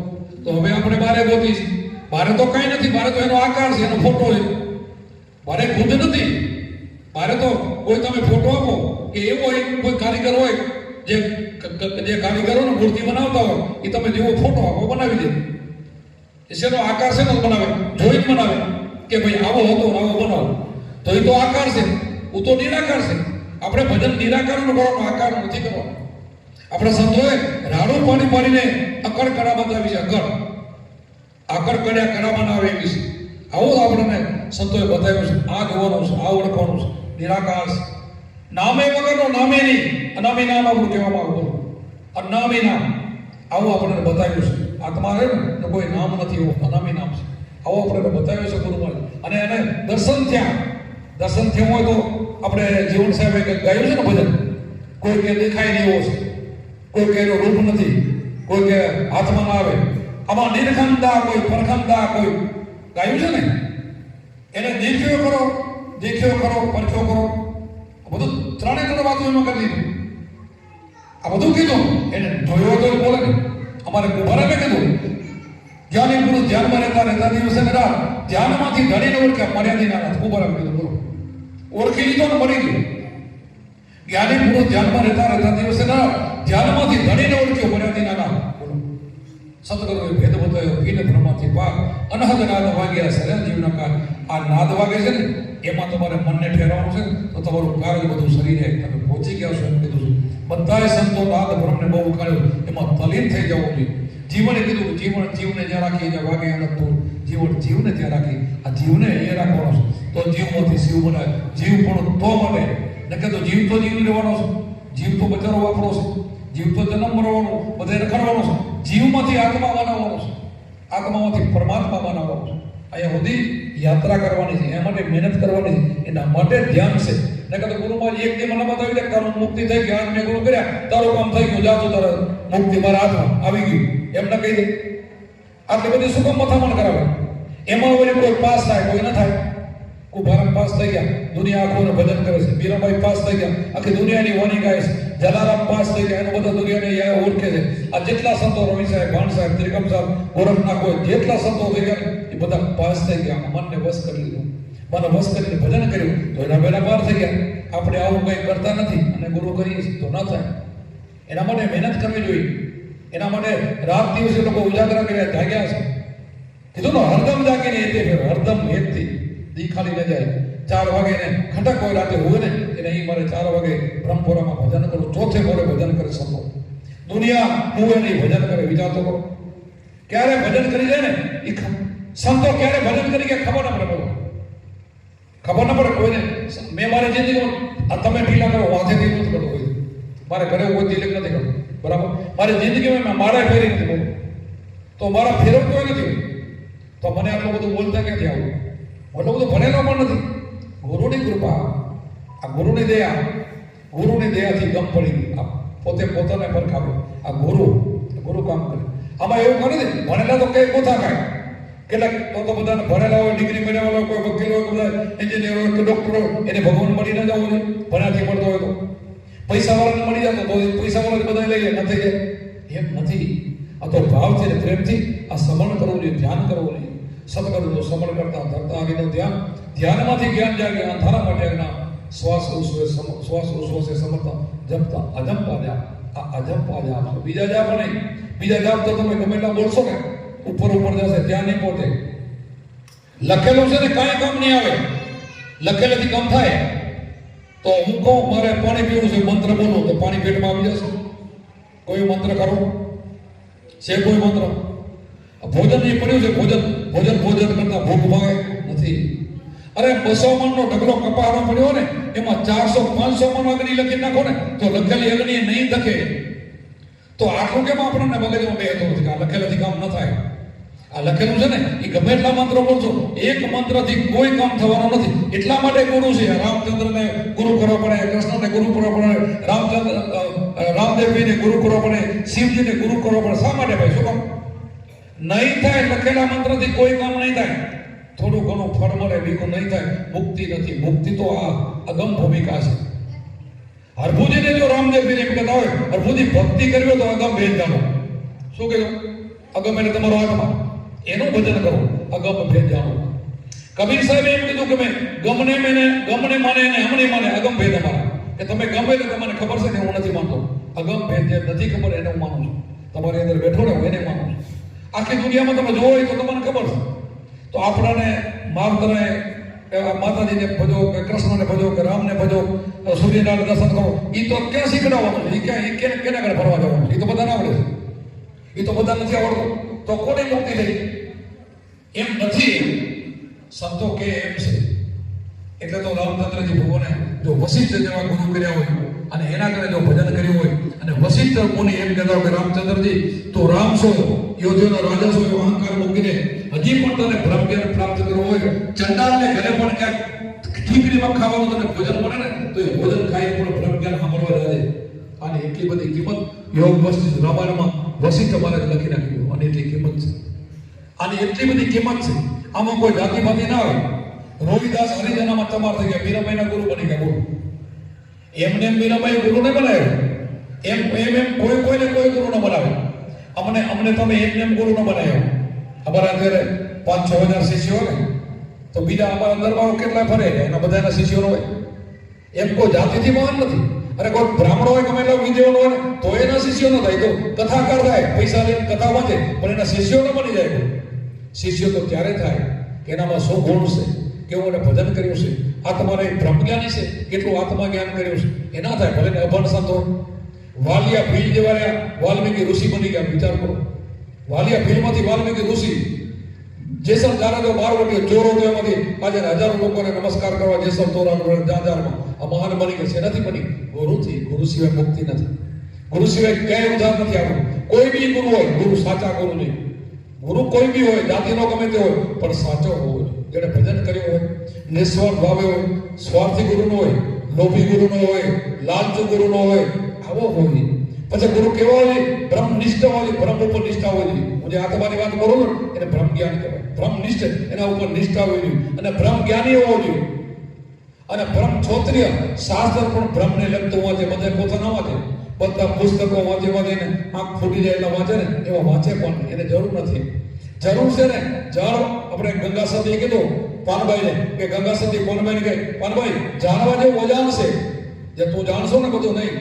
તો હવે આપણે બારે ગોતી છે. બારે તો કઈ નથી, બારે તો એનો આકાર છે, એનો ફોટો છે. બારે ખુદ નથી. બારે તો કોઈ તમે ફોટો આપો કે એવો કોઈ કારીગર હોય જે કારીગરો ને મૂર્તિ બનાવતા હોય, એ તમે જેવો ફોટો આપો બનાવી દે. એનો આકાર છે ને બનાવે, જોઈ બનાવે કે ભાઈ આવો હતો આવો બનાવો, તો એ તો આકાર છે. હું તો નિરાકાર છે. આપણે ભજન નિરાકારનું કરવાનું, આકાર નથી કરવાનું. આપણે સંતોએ રાડું પાણી પાડીને અકડ કડા બતાવી છે. આકડ કડ્યા કડા બનાવે એવી છે. આવું આપણને સંતોએ બતાવ્યું છે. આ જોવાનું છે, આ ઓળખવાનું છે. નિરાકાર છે. નામે વગરનો નામે નહીં, અનામી નામ આપણું કહેવામાં આવ્યું. અનામી નામ આવું આપણને બતાવ્યું છે. આત્મા રહે ને કોઈ નામ નથી, એવું અનામી નામ છે. આવું આપણને બતાવ્યું છે ગુરુમાં. અને એને દર્શન થયા હોય તો આપણે જીવન સાહેબે ગાયું છે ને ભજન, કોઈ કે દેખાય નહીં એવો છે, કોઈ કે એનું રૂપ નથી, કોઈ કે હાથમાં ના આવે, આમાં નિરખંદા કોઈ પરખંદા કોઈ ગાયું છે ને, એને દેખ્યો કરો પરખ્યો કરો, બધું ત્રણેય વાતો એમાં કરી દીધું. આ બધું કીધું એને જોયો તો બોલે ને. અમારે કુંભારાને કીધું જ્ઞાની પુરુષ ધ્યાનમાં રહેતા દિવસે રાત ધ્યાનમાંથી ધણીને ઓળખ્યા, મર્યાદી ના રાત. કુંભારાને કીધું બોલો, ઓળખી લીધો ને મળી ગયું. જ્ઞાની પુરુષ ધ્યાનમાં રહેતા દિવસે રાત ધ્યાનમાંથી ધણીને ઓળખ્યો, મર્યાદી ના રાત. બોલો સતગુરુએ ભેદ બતાવ્યો, કીને બ્રહ્માથી પાર અનહદ નાદ વાગ્યા સરે જીવના કાળ. આ નાદ વાગે છે ને એમાં તમારે મનને ઠેરવાનું છે તો તમારું કાર્ય બધું શરીરે તમે પહોંચી ગયા છો એમ કીધું છે. બધાએ સંતો નાદ બ્રહ્મને બહુ ઉકાળ્યો, એમાં તલીન થઈ જવું જોઈએ. જીવને કીધું જીવને જ્યાં રાખી જ્યાં વાગે અનંતપુર, જીવને ત્યાં રાખી. આ જીવને એ રાખવાનો છે તો જીવમાંથી શિવ બનાવે. જીવ પણ તો મળે ને કે તો જીવ તો જીવ રહેવાનો છે, જીવ તો બચારો વાપરો છે, જીવ તો જન્મ મરવાનો બધે રખડવાનો છે. જીવમાંથી આત્મા બનાવવાનો છે, આત્મામાંથી પરમાત્મા બનાવવાનો છે. અહીંયા સુધી યાત્રા કરવાની છે, એ માટે મહેનત કરવાની છે, એના માટે ધ્યાન છે. ને કે ગુરુમાં એક દી મને બતાવી દે તારું મુક્તિ થઈ ગઈ, મેં ગુરુ કર્યા, તારું કામ થઈ ગયું, જાતો તારે મુક્તિ મારા હાથમાં આવી ગયું એમને કહી દે. આટલી બધી શું કામ મથામણ કરાવે? એમાં વળી કોઈ પાસ થાય, કોઈ ન થાય. કુંભારામ પાસ થઈ ગયા, દુનિયા આખોને ભજન કરે છે. મીરાબાઈ પાસ થઈ ગયા, આખી દુનિયાની વાણી ગાય છે. જલારામ પાસ થઈ ગયા, એનું બધા દુનિયાને ઓળખે છે. આ જેટલા સંતો રવિ સાહેબ, ભાણ સાહેબ, ત્રિકમ સાહેબ, ગોરખના કોઈ જેટલા સંતો થઈ ગયા એ બધા પાસ થઈ ગયા. મનને વશ કરી લીધું, મને વશ કરીને ભજન કર્યું તો એના બેના પાર થઈ ગયા. આપણે આવું કંઈ કરતા નથી અને ગુરુ કરીએ છીએ તો ન થાય. એના માટે મહેનત કરવી જોઈએ. એના માટે રાત દિવસે લોકો ઉજાગરા કર્યા, જાગ્યા છે. કીધું તો હરદમ જાગીને એતે ફેર, હરદમ હેતથી દી ખાલી ન જાય. 4 વાગે ને ખટક હોય રાતે હોય ને એને અહીં મારે 4 વાગે બ્રહ્મપુરામાં ભજન કરું, ચોથે મોરે ભજન કરે સંતો. દુનિયા હું એની ભજન કરે, વિચારતો કરો. ક્યારે ભજન કરી જાય ને એ સંતો ક્યારે ભજન કરી ગયા ખબર ન પડે. ખબર ન પડે કોઈને. મેં મારી જિંદગીમાં આ તમે ઢીલા કરો વાંધેથી નથી કરતો કોઈ. મારે ઘરે કોઈ તિલક નથી કરતો, બરાબર. મારી જિંદગીમાં મેં મારા ફેરી નથી બોલું તો મારા ફેરવતો નથી. તો મને આટલું બધું બોલતા ક્યાંથી આવું? એટલું બધું ભણેલો પણ નથી. ગુરુની કૃપા, આ ગુરુની દયાથી ગમ પડી ગઈ. આ પોતાને પરખાવે. આ ગુરુ કામ કરે. આમાં એવું કરે ને ભણેલા તો કઈ ગોથા ખાય. કેટલાક તો બધાને ભણેલા હોય, ડિગ્રી મેળવેલા હોય, કોઈ વકીલ હોય, બધા એન્જિનિયર હોય કે ડોક્ટર હોય, એને ભગવાન મળી ન જવું જોઈએ. ભણ્યાથી મળતો હોય તો પૈસાવાળાને મળી જતો તો પૈસાવાળા બધા લઈ જાય, ન થઈ જાય એમ નથી. આ તો ભાવથી અને પ્રેમથી આ સમરણ કરવું જોઈએ, ધ્યાન કરવું જોઈએ. સત્કર્મનું સમરણ કરતા ધરતા આગળનું ધ્યાનમાંથી જ્ઞાન જાગે, અંધારામાં જાગના શ્વાસ ઉશ્વાસે સમરતા જપતા અજંપા જા. આ અજંપા જા બીજા જા પણ નહીં. બીજા જાપ તો તમે ગમે એટલા બોલશો ને ઉપર જશે, ત્યાં નહીં પહોંચે. લખેલું છે ને કાંઈ કામ નહીં આવે. લખેલેથી કામ થાય. તો હું કહું મારે પાણી પીવું છે, મંત્ર બોલું તો પાણી પેટમાં આવી જશે. કોઈ મંત્ર કરો છે કોઈ મંત્ર? ભોજન એ પડ્યું છે, ભોજન કરતા ભૂખ ભાવે નથી. અરે 200 મણનો ઢગલો કપાળો પડ્યો ને, એમાં 400-500 મણ અગ્નિ લખી નાખો ને તો લખેલી અગ્નિ નહીં ધકે. તો આટલું કેમ આપણને મગજમાં બેહતું નથી કે આ લખેલાથી કામ ન થાય? આ લખેલું છે ને એ ગમે એટલા મંત્રો બોલશો, એક મંત્રથી કોઈ કામ થવાનું નથી. એટલા માટે ગુરુ છે. રામચંદ્રને ગુરુ કરવા પડે, કૃષ્ણને ગુરુ કરવા પડે, રામદેવજીને ગુરુ કરવા પડે, શિવજીને ગુરુ કરવા પડે. શા માટે ભાઈ? શું કામ? નહીં થાય. લખેલા મંત્રથી કોઈ કામ નહીં થાય. થોડું ઘણું ફળ મળે, બીજું નહીં થાય. મુક્તિ નથી. મુક્તિ તો આ અગમ ભૂમિકા છે. હરભુજીને જો રામદેવજીને એમ કહેતા હોય હરભુજી ભક્તિ કરવી હોય તો અગમ ભેદ જાણો. શું કહ્યું? અગમ એટલે તમારો આત્મા, એનું ભજન કરો. અગમ ભેદ જાણો. કબીર સાહેબે એમ કીધું કે મેં ગમને માને અને હમને માને. અગમ ભેદ અમારા કે તમે ગમે તો તમને ખબર છે ને હું નથી માનતો. અગમ ભેદ જે નથી ખબર એને હું માનું છું. તમારી અંદર બેઠો ને એને માનું છું. આખી દુનિયામાં તમે જોવો તો તમને ખબર છે. તો આપણને માવતરે માતાજીને ભજો કે કૃષ્ણને ભજો કે રામને ભજો, સૂર્યનારાયણ દર્શન કરો, એ તો ક્યાં શીખડાવવાનું છે? એ ક્યાં કેના ઘરે ફરવા જવાનું? એ તો બધાને આવડે છે. એ તો બધા નથી આવડતું. તો કોને મુક્તિ થઈ? એમ નથી. સંતો કે એમ છે. એટલે તો રામચંદ્રજી ભગવાને જો વશિષ્ઠ જેવા ગુરુ કર્યા હોય અને એના કરે જો ભજન કર્યું હોય અને વશિષ્ઠ મુનિ એમ કહેતા કે રામચંદ્રજી તો રામ છો, યોધ્યોનો રાજા છો, એવો અહંકાર મૂકીને હજી પણ તને બ્રહ્મ જ્ઞાન પ્રાપ્ત કરવું હોય, ચંડાલને ઘરે પણ ક્યાંક ઠીકરીમાં ખાવાનું તને ભોજન મળે ને તો એ ભોજન ખાઈ પણ બ્રહ્મ જ્ઞાન સાંભળવા જાય. અને એટલી બધી કિંમત યોગ વશિષ્ઠ રામાયણમાં વશિષ્ઠ મહારાજ લખી નાખ્યું. અને એટલી કિંમત છે. આની એટલી બધી કિંમત છે. આમાં કોઈ જાતિપાતિ ના હોય. રોહિદાસ હરિજનામાં તમાર થઈ ગયા, મીરાબાઈના ગુરુ બની ગયા. ગુરુ એમને મીરાબાઈ ગુરુ ને બનાવ્યો. એમ કોઈને કોઈ ગુરુ ન બનાવે. અમને તમે એમ ગુરુ ન બનાવ્યો. અમારા અત્યારે 5-6 હજાર શિષ્યો હોય ને તો બીજા અમારા દરબારો કેટલા ફરે એના બધાના શિષ્યો હોય. એમ કોઈ જાતિથી મહાન નથી. અરે કોઈ બ્રાહ્મણ હોય ગમે એટલા વિદ્યાનો હોય તો એના શિષ્યો ન થાય. તો કથાકાર થાય, પૈસા લઈને કથા વાંચે, પણ એના શિષ્યો ન બની જાય. શિષ્યો તો ત્યારે થાય કે એનામાં શું ગુણ છે, કેવું એને ભજન કર્યું છે, આ તમારે બ્રહ્મજ્ઞાની છે, કેટલું આત્મા જ્ઞાન કર્યું છે. એ ના થાય. ભલે અભણ સંતો વાલિયા ભીલ જેવા વાલ્મીકી ઋષિ બની ગયા. વિચાર કરો, વાલિયા ભીલમાંથી વાલ્મીકી ઋષિ. જેસલ જાનજો 12 વટી ચોરો તો એમાંથી આજે હજારો લોકોને નમસ્કાર કરવા જેસલ તોરણ જાજારમાં આ મહાન બની ગયા છે. નથી બની ગુરુથી. ગુરુ સિવાય મુક્તિ નથી. ગુરુ સિવાય ક્યાંય ઉધાર નથી આવતું. કોઈ બી ગુરુ હોય, ગુરુ સાચા ગુરુ નહીં. ગુરુ કોઈ બી હોય, જાતિનો ગમે તે હોય, પણ સાચો હોવો જોઈએ. જેને ભજન કર્યું હોય, નિસ્વાર્થ ભાવે હોય, સ્વાર્થી ગુરુનો હોય, લોભી ગુરુનો હોય, લાલચુ ગુરુનો હોય, આવો હોય. પછી ગુરુ કેવો હોય? બ્રહ્મનિષ્ઠ હોય. બ્રહ્મ ઉપર નિષ્ઠા હોય. હું જે આત્માની વાત કરું ને એને બ્રહ્મ જ્ઞાન કહેવાય. બ્રહ્મનિષ્ઠ એના ઉપર નિષ્ઠા હોય અને બ્રહ્મ જ્ઞાની હોવો જોઈએ. અને બ્રહ્મ ક્ષોત્રિય શાસ્ત્ર પણ બ્રહ્મને લગતું વાંચે. બધા પોતા ના વાંચે, બધા પુસ્તકો વાંચે ને આંખ ફૂટી જાય એટલે વાંચે ને એવા વાંચે પણ એને જરૂર નથી. જરૂર છે ને જળ. આપણે ગંગા સતીએ કીધું પાનભાઈને કે ગંગા સતી પાનભાઈને કહે પાનભાઈ જાણવા જેવું અજાણ છે જે તું જાણશો ને બધું નહીં.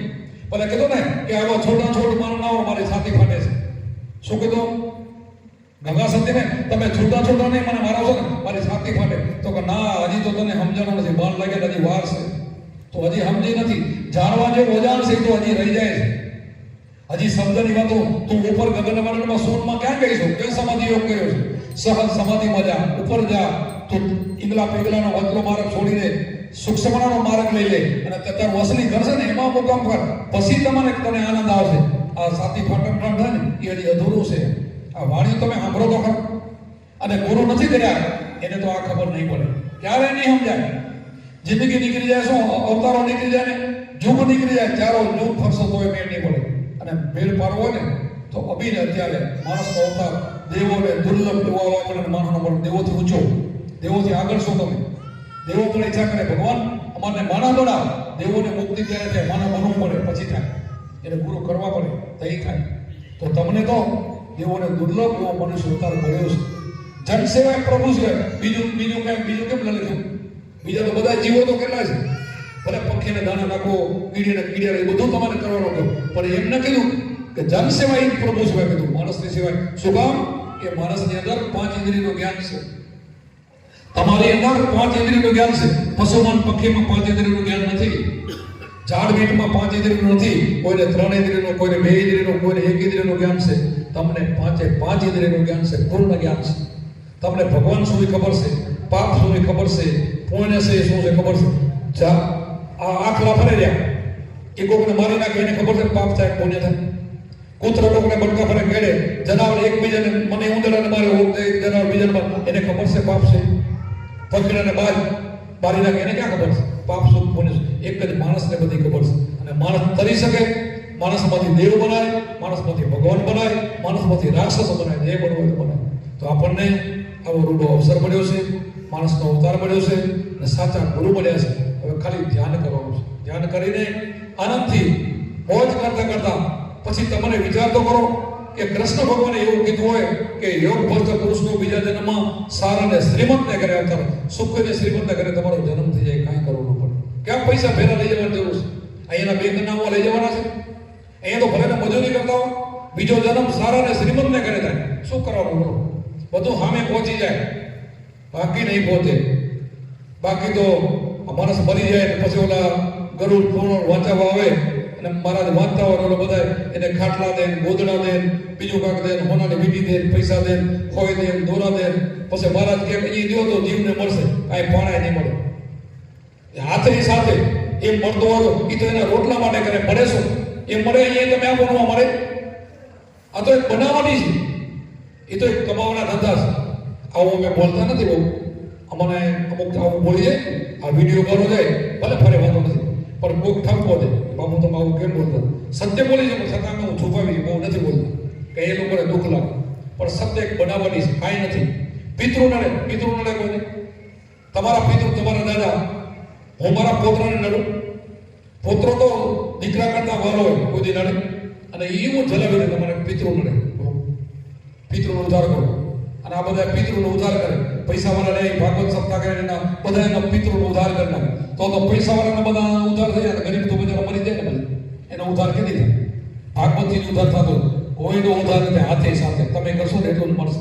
ભલે કીધું ને કે આવા છોડ મારું ના મારી છાતી ફાટે છે. શું કીધું ગંગા સતીને? તમે છૂટા નહીં મને મારો છો ને મારી છાતી ફાટે. તો કે ના, હજી તો તને સમજણ નથી. બાણ લાગે હજી વાર છે. તો હજી સમજી નથી. જાણવા જેવું અજાણ છે તો હજી રહી જાય છે. હજી શબ્દની વાતો તું ઉપર ગગનમંડળમાં સોનમાં ક્યાં ગઈશું? ક્યાં સમાધિ યોગ કર્યો છે? સહજ સમાધિમાં જા, ઉપર જા. તું ઈંગલા પેગલાનો વચલો માર્ગ છોડી દે, સૂક્ષ્મનો માર્ગ લઈ લે અને તારું અસલી ઘર છે ને એમાં મુકામ કર. પછી તને આનંદ આવશે. આ સાથી ફાટક થાય ને એ હજી અધૂરું છે. આ વાણી તમે સાંભળો તો ખરો. અને ગુરુ નથી કર્યા એને તો આ ખબર નહીં પડે. ક્યારે નહીં સમજાય. જિંદગી નીકળી જાય, શું અવતારો નીકળી જાય ને જુગ નીકળી જાય, ચારો જુગ ફરશો તો એ મેળ નહીં પડે. અને ભેળ પાડવો હોય ને તો અભિને અત્યારે માણસનો અવતાર દેવોને દુર્લભ દેવો આપણને માનવાનો મળે. દેવોથી ઊંચો, દેવોથી આગળ છો તમે. દેવો પણ ઈચ્છા કરે ભગવાન અમારને માણા બનાવ. દેવોને મુક્તિ ત્યારે થાય, માણા બનવું પડે પછી થાય. એને ગુરુ કરવા પડે તો એ થાય. તો તમને તો દેવોને દુર્લભ એવો મનુષ્ય અવતાર મળ્યો છે. જન સેવા પ્રભુ છે. બીજું કેમ લખ્યું? બીજા તો બધા જીવો તો કેટલા છે. ભલે પંખીને દાણા નાખો, કીડીને કીડિયા, એ બધું તમારે કરવાનું હતું. પણ એમને કીધું કે જન સેવા એ પ્રભુ સેવા કીધું, માણસની સેવા. શું કામ? કે માણસની અંદર 5 ઇન્દ્રિયનું જ્ઞાન છે. તમારી અંદર 5 ઇન્દ્રિયનું જ્ઞાન છે. પશુમાન પક્ષીમાં 5 ઇન્દ્રિયનું જ્ઞાન નથી. ઝાડ મીઠમાં 5 ઇન્દ્રિયનું નથી, કોઈને 3 ઇન્દ્રિયનું, કોઈને 2 ઇન્દ્રિયનું, કોઈને 1 ઇન્દ્રિયનું જ્ઞાન છે. તમને 5 ઇન્દ્રિયનું જ્ઞાન છે, પૂર્ણ જ્ઞાન છે. તમને ભગવાન શું એ ખબર છે, પાપ શું એ ખબર છે, પુણ્ય છે શું છે ખબર છે. આ આખલા ફરે રહ્યા, એ કોકને મારી નાખે એને ખબર છે પાપ થાય પુણ્ય થાય. કૂતરા લોકોને બટકા ફરે કેડે, જનાવર એકબીજાને મને ઉંદરડાને મારે, જનાવર બીજાને મારે, એને ખબર છે પાપ છે. પકડીને મારી નાખે એને ક્યાં ખબર છે પાપ શું પુણ્ય શું? એક જ માણસને બધી ખબર છે. અને માણસ તરી શકે, માણસમાંથી દેવ બનાય, માણસમાંથી ભગવાન બનાય, માણસમાંથી રાક્ષસ બનાય, જે બનવું હોય બનાય. તો આપણને આવો રૂડો અવસર મળ્યો છે, માણસનો અવતાર મળ્યો છે અને સાચા ગુરુ મળ્યા છે. હવે ખાલી ધ્યાન કરવાનું છે. ધ્યાન કરીને આનંદથી મોજ કરતા કરતા પછી તમને વિચાર તો કરો કે કૃષ્ણ ભગવાને એવું કીધું હોય કે યોગ ભક્ત પુરુષનો બીજા જન્મમાં સારા ને શ્રીમંતને ઘરે આવતા, સુખ ને શ્રીમંતને ઘરે તમારો જન્મ થઈ જાય, કાંઈ કરવું ન પડે. ક્યાં પૈસા ફેરા લઈ જવાની જરૂર છે? અહીંયાના બેંક નામો લઈ જવાના છે? અહીંયા તો ભલે મજૂરી કરતા હો, બીજો જન્મ સારા ને શ્રીમંતને ઘરે થાય, શું કરવાનું બોલો? બધું સામે પહોંચી જાય, બાકી નહીં પહોંચે. બાકી તો માણસ મરી જાય પછી ઓલા ગરુડ પૂર્ણ વાંચાવા આવે અને મહારાજ વાંચતા હોય, ઓલો બધા એને ખાટલા દે, ગોદડા દે, બીજું કાંક દે, હોનાની વીટી દે, પૈસા દે, ખોઈ દે, દોરા દે. પછી મહારાજ કે અહીં દો તો જીવને મળશે, કાંઈ પાણાય નહીં મળે. હાથની સાથે એમ મળતો હતો, એ તો એના રોટલા માટે કરે, મળે શું? એ મળે અહીંયા તમે આ બનવા મળે? આ તો એક બનાવવાની છે, એ તો એક કમાવાના ધંધા છે. આવું અમે બોલતા નથી બહુ, અમને અમુક આવું બોલી જાય, આ વિડીયો કરો જાય ભલે ફરે વાંધો નથી, પણ કોઈક ઠપકો દે બાબુ તમે આવું કેમ બોલતા? સત્ય બોલી છે પણ છતાં હું છુપાવી બહુ નથી બોલતો કે એ લોકોને દુઃખ લાગે. પણ સત્ય એક બનાવવાની છે, કાંઈ નથી. પિતૃ નડે કોઈને? તમારા પિતૃ, તમારા દાદા, હું મારા પોતરાને નડું? પોત્રો તો દીકરા કરતા વાલો હોય, કોઈ દી નડે? અને એ હું જલાવીને તમારે પિતૃ નડે. પિતૃનો ઉદ્ધાર કરો. અને આ બધા પિતૃનો ઉદ્ધાર કરે, પૈસાવાળા નહીં, ભાગવત સપ્તાહ કરે એના બધા એના પિતૃનો ઉદ્ધાર કરી નાખે. તો પૈસાવાળાના બધા ઉદ્ધાર થઈ જાય, ગરીબ તો બજારા મરી જાય ને બધા, એનો ઉદ્ધાર કેવી થાય? ભાગવતથી જ ઉદ્ધાર થતો, કોઈનો ઉદ્ધાર નથી. હાથે સાથે તમે કરશો ને એટલું જ મળશે.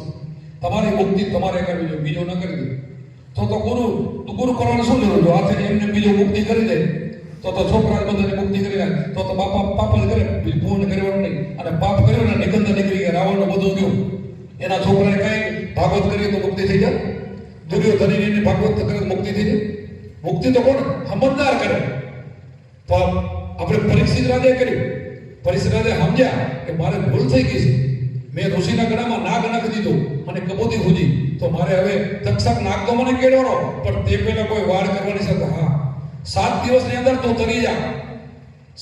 તમારી મુક્તિ તમારે કરવી જોઈએ, બીજો ન કરી દે. તો ગુરુ કરવાનું શું જરૂર? હાથે એમને બીજો મુક્તિ કરી દે તો છોકરા બધાને મુક્તિ કરી નાખે. તો બાપા પાપ જ કરે, પૂર્ણ કરવાનું નહીં. અને પાપ કર્યો ને નિકંદ નીકળી ગયા, રાવણનો બધું ગયું. એના છોકરાને કઈ ભાગવત કરીએ તો મુક્તિ થઈ જાય? દુર્યોધન એને ભાગવત કરે તો મુક્તિ થઈ જાય? મુક્તિ તો કોણ? સમજદાર કરે. તો આપણે પરીક્ષિત રાજાએ કર્યું. પરીક્ષિત રાજાએ સમજ્યા કે મારે ભૂલ થઈ ગઈ છે, મેં ઋષિના ગળામાં નાગ નાખી દીધો, મને કબૂતી હુજી, તો મારે હવે તક્ષક નાગ તો મને કેળવાનો, પણ તે પહેલા કોઈ વાડ કરવાની છે. હા, 7 દિવસની અંદર તું તરી જા.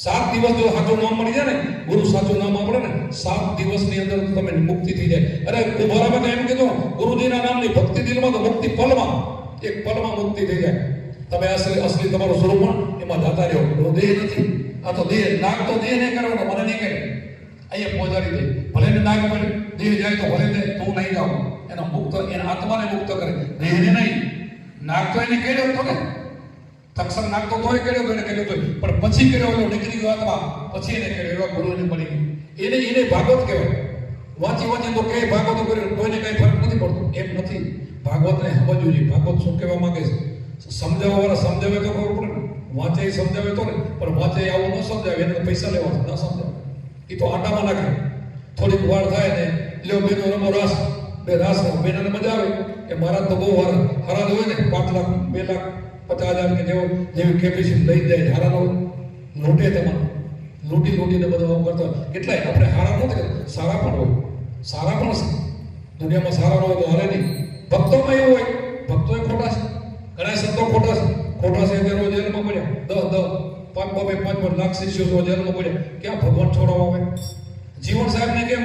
7 દિવસ જો સાચું નામ મળી જાય ને, ગુરુ સાચું નામ આપડે ને, 7 દિવસની અંદર તમે મુક્તિ થઈ જાય. અરે કુંભારામાં એમ કીધું, ગુરુજીના નામની ભક્તિ દિલમાં તો મુક્તિ પલમાં, એક પલમાં મુક્તિ થઈ જાય. તમે અસલી તમારું સ્વરૂપ એમાં જાતા રહ્યો. દેહ નથી, આ તો દેહ. નાગ તો દેહ નહીં કરવાનો, મને નહીં કહે, અહીંયા પહોંચાડી દે. ભલે ને નાગ મળે, દેહ જાય તો ભલે દે, તું નહીં જાઓ. એનો મુક્ત, એના આત્માને મુક્ત કરે, દેહને નહીં. નાગ તો એને કહ્યો હતો ને, તક્ષક નાગ તો તોય કર્યો તો એને કર્યો તો, પણ પછી કર્યો એટલે નીકળી ગયો આત્મા, પછી એને કર્યો. એવા ગુરુને મળી ગઈ. એને ભાગવત કહેવાય. વાંચી તો કે ભાગવત કર્યો, કોઈને કઈ ફરક નથી પડતો. એમ નથી, ભાગવતને સમજવું જોઈએ. ભાગવત શું કહેવા માંગે છે? સમજાવવા વાળા સમજાવે તો ખબર પડે ને, વાંચે સમજાવે તો ને. પણ વાંચે આવું ન સમજાવે, એને પૈસા લેવા ન સમજાવે, એ તો આટામાં નાખે. થોડીક વાર થાય ને, લ્યો બેનો રમો રાસ, બે રાસ બેનાને મજા આવે કે મારા તો બહુ હરાજ હોય ને, 5 લાખ 2 લાખ 50,000 કે જેવી કેપેસિટી લઈ જાય. હારાનો લૂંટે, તમારે લૂંટીને બધું આમ કરતો. કેટલાય આપણે હારા નથી, સારા પણ હોય, સારા પણ છે દુનિયામાં. સારા હોય તો હારે નહીં. ભક્તોમાં એવું હોય, ભક્તો એ ખોટા છે, ઘણા સંતો ખોટા છે. ખોટા છે તે રોજ જેલમાં પડ્યા, 5 લાખ શિષ્યો જેલમાં પડ્યા. ક્યાં ભગવાન છોડવા આવે? જીવન સાહેબને કેમ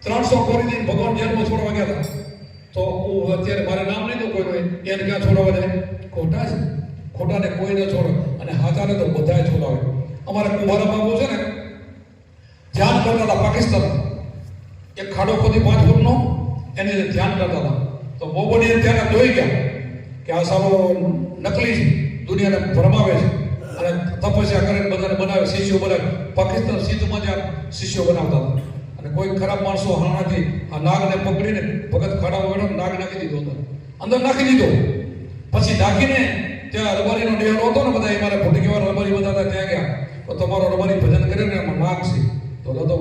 300 કોરી દઈને ભગવાન જેલમાં છોડવા ગયા હતા? તો હું અત્યારે મારે નામ નહીં તો કોઈ એને ક્યાં છોડવા જાય? ખોટા છે. ખોટાને કોઈ ન છોડે, અને હાચાને તો બધાએ છોડાવે. અમારા કુંભારા બાબુ છે ને, ધ્યાન કરતા હતા પાકિસ્તાન, એક ખાડો ખોદી 5 ફૂટનો, એને ધ્યાન કરતા હતા. તો બોબોડી ત્યારે જોઈ ગયા કે આ સારો નકલી છે, દુનિયાને ભરમાવે છે, અને તપસ્યા કરીને બધાને બનાવે, શિષ્યો બનાવે. પાકિસ્તાન સિદ્ધમાં જ્યાં શિષ્યો બનાવતા હતા. અને કોઈ ખરાબ માણસો હાણાથી આ નાગને પકડીને ભગત ખાડામાં બેઠો, નાગ નાખી દીધો હતો, અંદર નાખી દીધો. પછી નાખીને ત્યાં રબારીનો ડેરો હતો ને, બધા મારે ભૂટી કહેવાનો રબારી બધા ત્યાં ગયા. તો તમારો રબારી ભજન કરે ને એમાં નાગ છે તો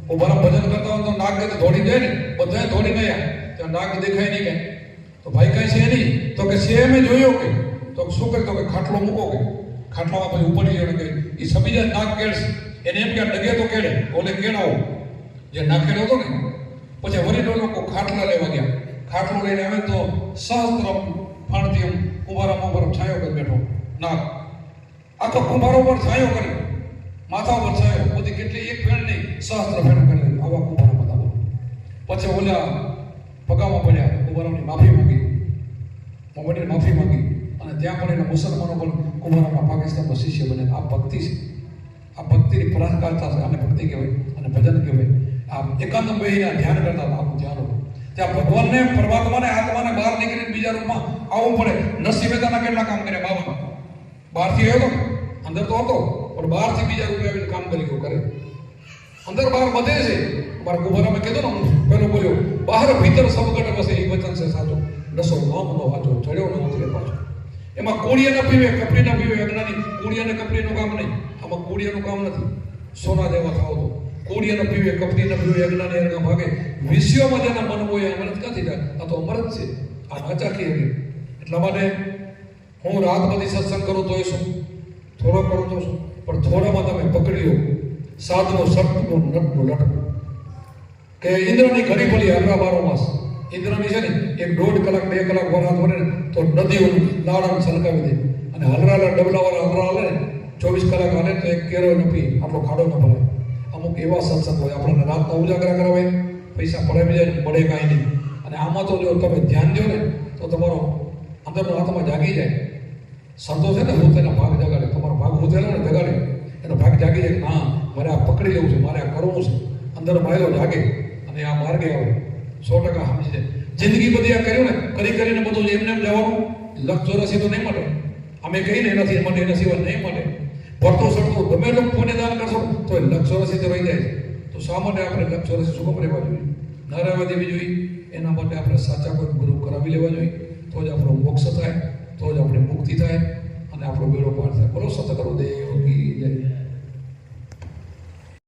ઉભારા ભજન કરતા હોય તો નાગ કે દોડી જાય ને બધા દોડી ગયા ત્યાં નાગ દેખાય નહીં કે તો ભાઈ કઈ છે નહીં તો કે છે મેં જોયો કે તો શું કરે તો કે ખાટલો મૂકો કે ખાટલામાં પછી ઉપડી ગયો કે એ સબી જાય નાગ કેળશે એને એમ કે ડગે તો કેળે ઓલે કેળાવો જે નાખેલો હતો ને પછી વરીડો લોકો ખાટલા લેવા ગયા ખાટલો લઈને આવે તો સહસ્ત્ર ફાણથી એમ કુંભારામાં ઉપર છાયો કરી બેઠો નાગ આખો કુંભારો ઉપર છાયો કરી માથા ઉપર છાયો બધી કેટલી એક ફેણ નહીં સહસ્ત્ર ફેણ કરી આવા કુંભારા માથા પછી ઓલા પગામાં પડ્યા કુંભારાની માફી માંગી મોહમ્મદની માફી માંગી અને ત્યાં પણ એના મુસલમાનો પણ કુંભારામાં પાકિસ્તાનમાં શિષ્ય બને આ ભક્તિ છે આ ભક્તિની પરાકાષ્ઠા છે આને ભક્તિ કહેવાય અને ભજન કહેવાય આ એકાંત બેહીને ધ્યાન કરતા હતા આખું ધ્યાન ત્યાં ભગવાનને પરમાત્માને આત્માને બહાર નીકળીને બીજા રૂપમાં આવવું પડે નસીબેતાના કેટલા કામ કર્યા બાબા બહારથી આવ્યો હતો અંદર તો હતો પણ બહારથી બીજા રૂપે આવીને કામ કરી ગયો કરે અંદર બહાર બધે છે મારા કુંભારામાં કીધું ને હું પેલો બોલ્યો બહાર ભીતર સબગટ વસે એ વચન છે સાચો નસો નામનો વાંચો ચડ્યો ન ઉતરે પાછો એમાં કોળિયા ન પીવે કપડી ન પીવે અજ્ઞાની કોળિયા ને કપડીનું કામ નહીં આમાં કોળિયાનું કામ નથી સોના જેવા થાવ તો કોળિયા ન પીવે કપડી ન પીવે અજ્ઞાની એના ભાગે વિષયોમાં જેના મન હોય અમૃત ક્યાંથી થાય આ તો અમૃત છે આ નાચાકી હતી એટલા માટે હું રાત બધી સત્સંગ કરું તો એ શું થોડો કરું તો શું પણ થોડામાં તમે પકડ્યો સાધનો સટનો નટનો લટકો કે ઇન્દ્રની ઘડી પડી અગરા 12 માસ ઇન્દ્રની છે ને 1.5 કલાક 2 કલાક વરાત વરે તો નદીઓનું નાળાને છલકાવી દે અને હલરાલા ડબલાવાળા હલરા હાલે ને 24 કલાક હાલે તો એક કેરો ન પી આટલો ખાડો ન ભરાય અમુક એવા સત્સંગ હોય આપણને રાતના ઉજાગરા કરાવે પૈસા પડે જાય મળે કાંઈ નહીં અને આમાં તો જો તમે ધ્યાન દો ને તો તમારો અંદરનો આત્મા જાગી જાય સંતો છે ને હું તેના ભાગ જગાડે તમારો ભાગ ઉતરેલો ને જગાડે એનો ભાગ જાગી જાય હા મારે આ પકડી લેવું છે મારે આ કરવું છે અંદર માયલો જાગે અને આ માર્ગે આવે 100% સમજી જાય જિંદગી બધી આ કર્યું ને કરીને બધું એમને એમ જવાનું લક્ષ ચોરાસી તો નહીં મળે અમે કહીને એનાથી માટે એના સિવાય નહીં મળે ભરતો સડતો ગમે લોકો પુણ્ય દાન કરશો તો લક્ષ ચોરાસી તો રહી જાય તો શા માટે આપણે લક્ષ ચોરાસી શું રહેવા જોઈએ ન રહેવા દેવી જોઈએ એના માટે આપણે સાચા કોઈ ગુરુ કરાવી લેવા જોઈએ તો જ આપણો મોક્ષ થાય તો જ આપણે મુક્તિ થાય અને આપણો બેડો પાર થાય બોલો સતગુરુ દેવ કી જય.